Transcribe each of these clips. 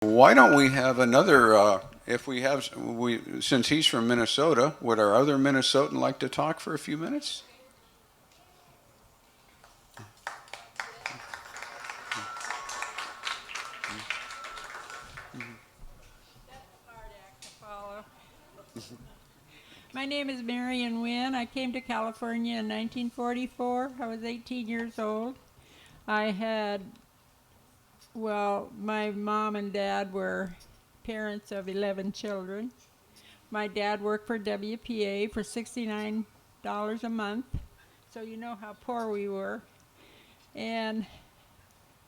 Why don't we have another, if we have, since he's from Minnesota, would our other Minnesotan like to talk for a few minutes? Hard act to follow. My name is Marian Wynn. I came to California in 1944. I was 18 years old. I had, well, my mom and dad were parents of 11 children. My dad worked for WPA for $69 a month, so you know how poor we were. And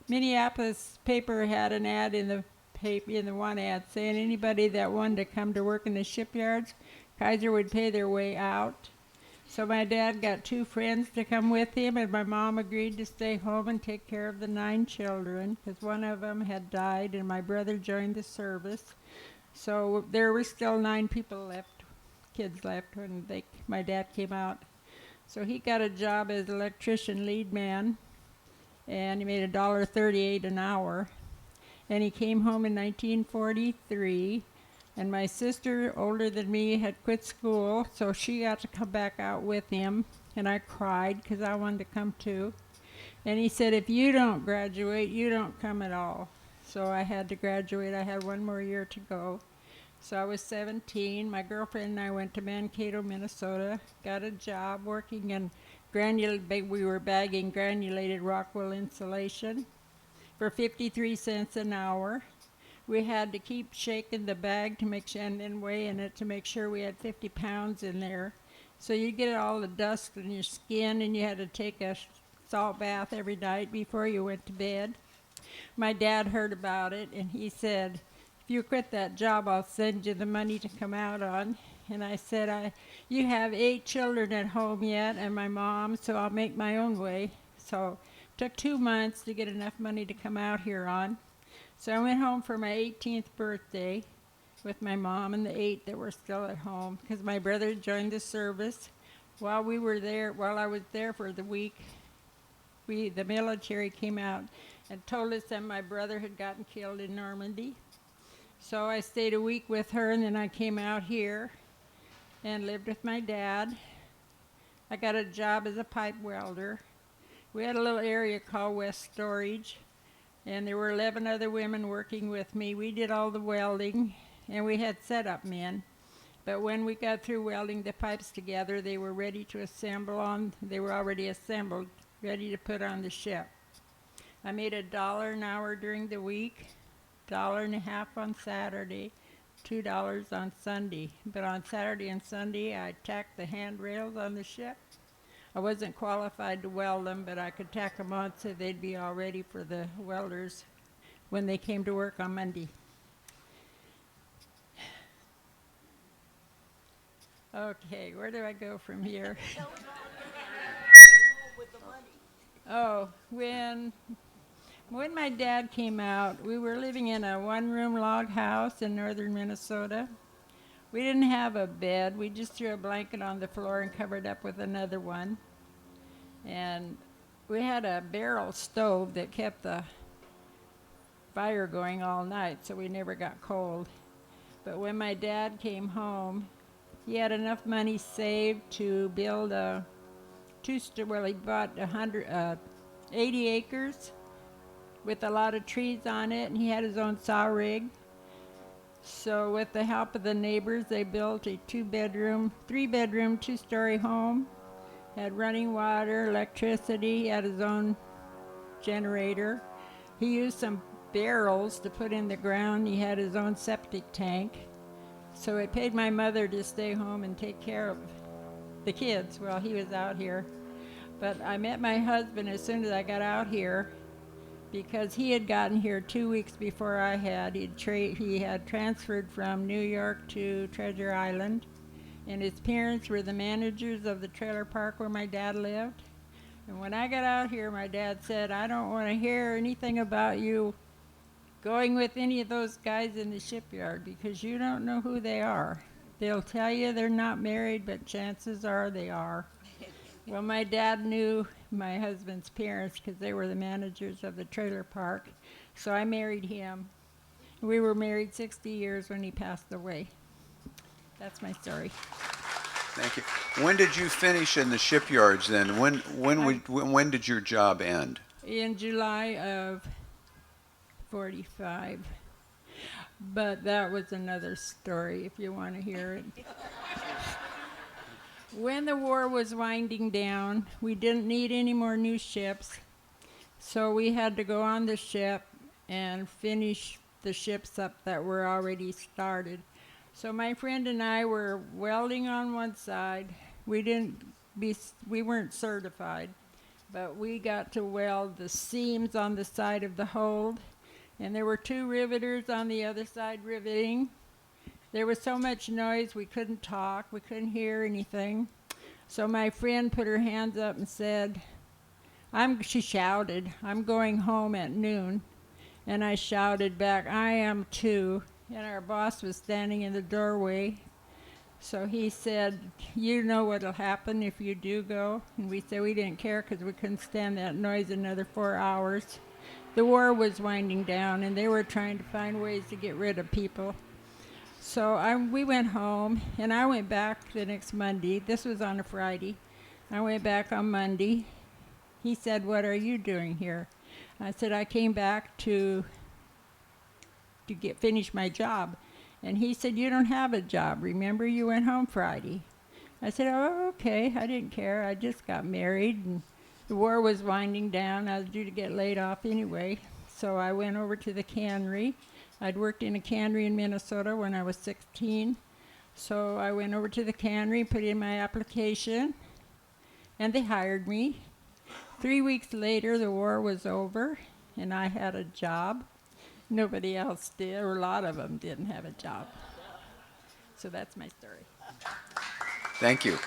Minneapolis paper had an ad in the paper, in the one ad, saying anybody that wanted to come to work in the shipyards, Kaiser would pay their way out. So my dad got two friends to come with him, and my mom agreed to stay home and take care of the 9 children, because one of them had died, and my brother joined the service. So there were still 9 people left, kids left, when my dad came out. So he got a job as electrician lead man, and he made $1.38 an hour. And he came home in 1943, and my sister, older than me, had quit school, so she got to come back out with him, and I cried because I wanted to come too. And he said, if you don't graduate, you don't come at all. So I had to graduate. I had 1 more year to go. So I was 17. My girlfriend and I went to Mankato, Minnesota, got a job working in we were bagging granulated rock wool insulation for 53 cents an hour. We had to keep shaking the bag to make sure, and then weighing it to make sure we had 50 pounds in there. So you get all the dust in your skin, and you had to take a salt bath every night before you went to bed. My dad heard about it, and he said, if you quit that job, I'll send you the money to come out on. And I said, you have 8 children at home yet, and my mom, so I'll make my own way. So it took 2 months to get enough money to come out here on. So I went home for my 18th birthday with my mom and the 8 that were still at home, because my brother joined the service. While I was there for the week, the military came out and told us that my brother had gotten killed in Normandy. So I stayed a week with her, and then I came out here and lived with my dad. I got a job as a pipe welder. We had a little area called West Storage, and there were 11 other women working with me. We did all the welding, and we had setup men. But when we got through welding the pipes together, they were ready to assemble on. They were already assembled, ready to put on the ship. I made $1 an hour during the week, $1.50 on Saturday, $2 on Sunday. But on Saturday and Sunday, I tacked the handrails on the ship. I wasn't qualified to weld them, but I could tack them on so they'd be all ready for the welders when they came to work on Monday. Okay, where do I go from here? Oh, when my dad came out, we were living in a 1-room log house in northern Minnesota. We didn't have a bed. We just threw a blanket on the floor and covered up with another one. And we had a barrel stove that kept the fire going all night, so we never got cold. But when my dad came home, he had enough money saved to build he bought 80 acres with a lot of trees on it, and he had his own saw rig. So with the help of the neighbors, they built a 3-bedroom, 2-story home. Had running water, electricity. He had his own generator. He used some barrels to put in the ground. He had his own septic tank. So it paid my mother to stay home and take care of the kids while he was out here. But I met my husband as soon as I got out here, because he had gotten here 2 weeks before I had. He had transferred from New York to Treasure Island, and his parents were the managers of the trailer park where my dad lived. And when I got out here, my dad said, I don't want to hear anything about you going with any of those guys in the shipyard, because you don't know who they are. They'll tell you they're not married, but chances are they are. Well, my dad knew my husband's parents because they were the managers of the trailer park, so I married him. We were married 60 years when he passed away. That's my story. Thank you. When did you finish in the shipyards then? When did your job end? In July of 45. But that was another story if you want to hear it. When the war was winding down, we didn't need any more new ships. So we had to go on the ship and finish the ships up that were already started. So my friend and I were welding on one side. We weren't certified, but we got to weld the seams on the side of the hold, and there were 2 riveters on the other side riveting. There was so much noise we couldn't talk, we couldn't hear anything. So my friend put her hands up and said, she shouted, "I'm going home at noon." And I shouted back, "I am too." And our boss was standing in the doorway. So he said, "You know what'll happen if you do go?" And we said we didn't care because we couldn't stand that noise another 4 hours. The war was winding down, and they were trying to find ways to get rid of people. So we went home, and I went back the next Monday. This was on a Friday. I went back on Monday. He said, "What are you doing here?" I said, "I came back to finish my job." And he said, "You don't have a job. Remember, you went home Friday." I said, "Oh, okay." I didn't care. I just got married, and the war was winding down. I was due to get laid off anyway. So I went over to the cannery. I'd worked in a cannery in Minnesota when I was 16. So I went over to the cannery, put in my application, and they hired me. 3 weeks later, the war was over, and I had a job. Nobody else did, or a lot of them didn't have a job. So that's my story. Thank you.